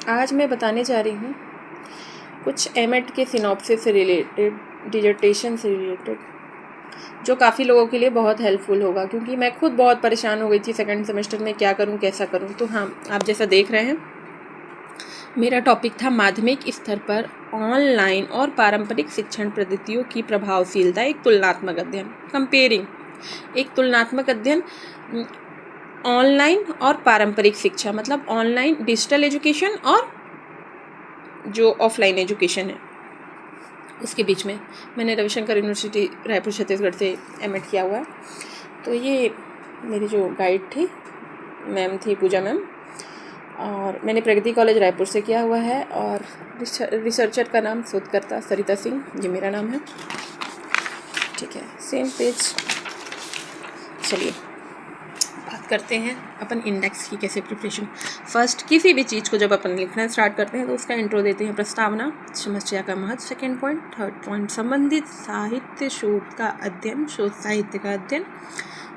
आज मैं बताने जा रही हूँ कुछ एमएड के सिनॉप्सिस से रिलेटेड, डिजर्टेशन से रिलेटेड, जो काफ़ी लोगों के लिए बहुत हेल्पफुल होगा, क्योंकि मैं खुद बहुत परेशान हो गई थी सेकंड सेमेस्टर में, क्या करूँ कैसा करूँ। तो हाँ, आप जैसा देख रहे हैं, मेरा टॉपिक था माध्यमिक स्तर पर ऑनलाइन और पारंपरिक शिक्षण पद्धतियों की प्रभावशीलता, एक तुलनात्मक अध्ययन, कंपेयरिंग, एक तुलनात्मक अध्ययन ऑनलाइन और पारंपरिक शिक्षा, मतलब ऑनलाइन डिजिटल एजुकेशन और जो ऑफलाइन एजुकेशन है उसके बीच में। मैंने रविशंकर यूनिवर्सिटी रायपुर छत्तीसगढ़ से एमएड किया हुआ है। तो ये मेरी जो गाइड थी, मैम थी पूजा मैम, और मैंने प्रगति कॉलेज रायपुर से किया हुआ है, और रिसर्चर का नाम शोधकर्ता सरिता सिंह, ये मेरा नाम है। ठीक है, सेम पेज। चलिए बात करते हैं अपन इंडेक्स की कैसे प्रिपरेशन। फर्स्ट, किसी भी चीज़ को जब अपन लिखना स्टार्ट करते हैं तो उसका इंट्रो देते हैं, प्रस्तावना, समस्या का महत्व, सेकेंड पॉइंट, थर्ड पॉइंट, संबंधित साहित्य शोध का अध्ययन, शोध साहित्य का अध्ययन,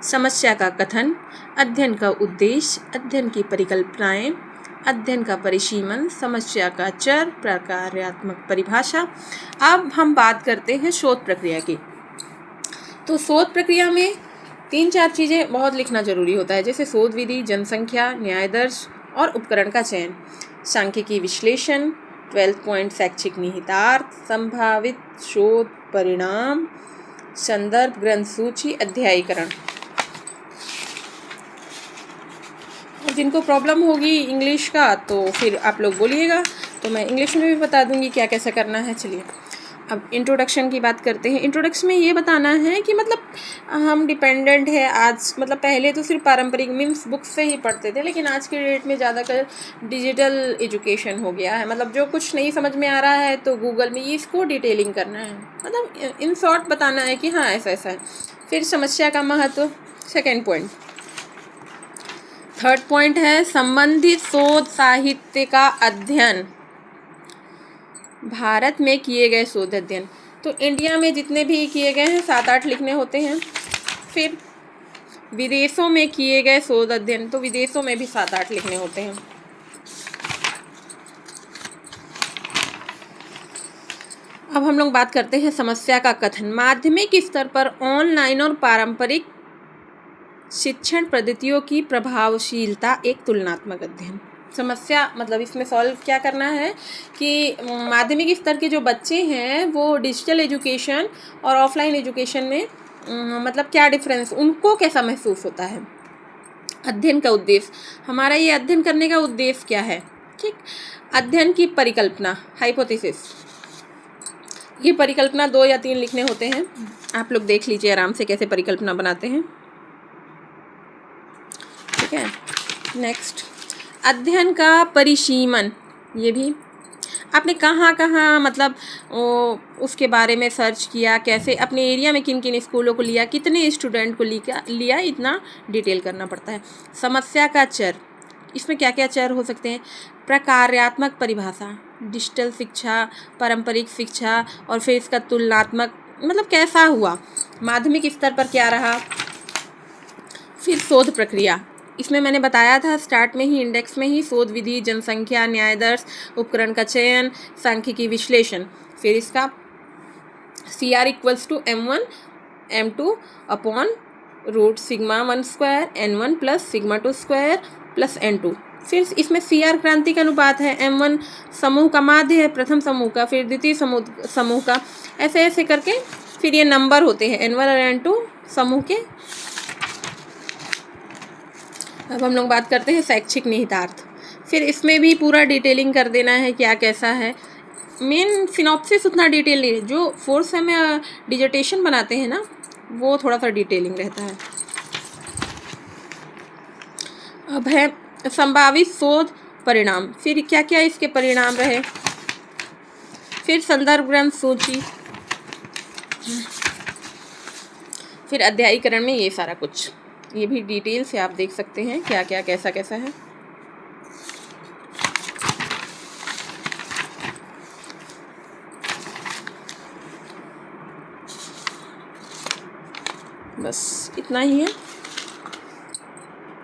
समस्या का कथन, अध्ययन का उद्देश्य, अध्ययन की परिकल्पनाएं, अध्ययन का परिसीमन, समस्या का चर, प्रकार्यात्मक परिभाषा। अब हम बात करते हैं शोध प्रक्रिया की। तो शोध प्रक्रिया में 3-4 चीज़ें बहुत लिखना जरूरी होता है, जैसे शोध विधि, जनसंख्या, न्यायदर्श और उपकरण का चयन, सांख्यिकी विश्लेषण, 12 पॉइंट शैक्षिक निहितार्थ, संभावित शोध परिणाम, संदर्भ ग्रंथ सूची, अध्यायीकरण। और जिनको प्रॉब्लम होगी इंग्लिश का तो फिर आप लोग बोलिएगा, तो मैं इंग्लिश में भी बता दूंगी क्या कैसा करना है। चलिए अब इंट्रोडक्शन की बात करते हैं। इंट्रोडक्शन में ये बताना है कि मतलब हम डिपेंडेंट है आज, मतलब पहले तो सिर्फ पारंपरिक मीन्स बुक से ही पढ़ते थे, लेकिन आज के डेट में ज़्यादातर डिजिटल एजुकेशन हो गया है। मतलब जो कुछ नहीं समझ में आ रहा है तो गूगल में इसको डिटेलिंग करना है, मतलब इन शॉर्ट बताना है कि हाँ ऐसा ऐसा है। फिर समस्या का महत्व, सेकेंड पॉइंट। थर्ड पॉइंट है संबंधित शोध साहित्य का अध्ययन, भारत में किए गए शोध अध्ययन। तो इंडिया में जितने भी किए गए हैं 7-8 लिखने होते हैं। फिर विदेशों में किए गए शोध अध्ययन, तो विदेशों में भी 7-8 लिखने होते हैं। अब हम लोग बात करते हैं समस्या का कथन। माध्यमिक स्तर पर ऑनलाइन और पारंपरिक शिक्षण पद्धतियों की प्रभावशीलता, एक तुलनात्मक अध्ययन। समस्या मतलब इसमें सॉल्व क्या करना है कि माध्यमिक स्तर के जो बच्चे हैं वो डिजिटल एजुकेशन और ऑफलाइन एजुकेशन में मतलब क्या डिफरेंस, उनको कैसा महसूस होता है। अध्ययन का उद्देश्य, हमारा ये अध्ययन करने का उद्देश्य क्या है। ठीक, अध्ययन की परिकल्पना, हाइपोथेसिस, ये परिकल्पना 2 या 3 लिखने होते हैं। आप लोग देख लीजिए आराम से कैसे परिकल्पना बनाते हैं। ठीक है, नेक्स्ट, अध्ययन का परिसीमन, ये भी आपने कहाँ कहाँ मतलब उसके बारे में सर्च किया, कैसे अपने एरिया में किन किन स्कूलों को लिया, कितने स्टूडेंट को लिया, इतना डिटेल करना पड़ता है। समस्या का चर, इसमें क्या क्या चर हो सकते हैं। प्रकार्यात्मक परिभाषा, डिजिटल शिक्षा, पारंपरिक शिक्षा, और फिर इसका तुलनात्मक, मतलब कैसा हुआ, माध्यमिक स्तर पर क्या रहा। फिर शोध प्रक्रिया, इसमें मैंने बताया था स्टार्ट में ही, इंडेक्स में ही, शोध विधि, जनसंख्या, न्यायदर्श, उपकरण का चयन, सांख्यिकी विश्लेषण। फिर इसका CR = M1 M2 upon root sigma 1 square N1 plus sigma 2 square plus N2। फिर इसमें CR क्रांति का अनुपात है, M1 समूह का माध्य है, प्रथम समूह का, फिर द्वितीय समूह का, ऐसे ऐसे करके फिर ये नंबर होते हैं N1 और N2 समूह के। अब हम लोग बात करते हैं शैक्षिक निहितार्थ। फिर इसमें भी पूरा डिटेलिंग कर देना है क्या कैसा है। मेन सिनॉप्सिस उतना डिटेल नहीं है, जो 4th सेम में डिजर्टेशन बनाते हैं ना, वो थोड़ा सा डिटेलिंग रहता है। अब है संभावित शोध परिणाम, फिर क्या क्या इसके परिणाम रहे। फिर संदर्भ ग्रंथ सूची, फिर अध्यायीकरण में ये सारा कुछ, ये भी डिटेल से आप देख सकते हैं क्या क्या कैसा कैसा है। बस इतना ही है।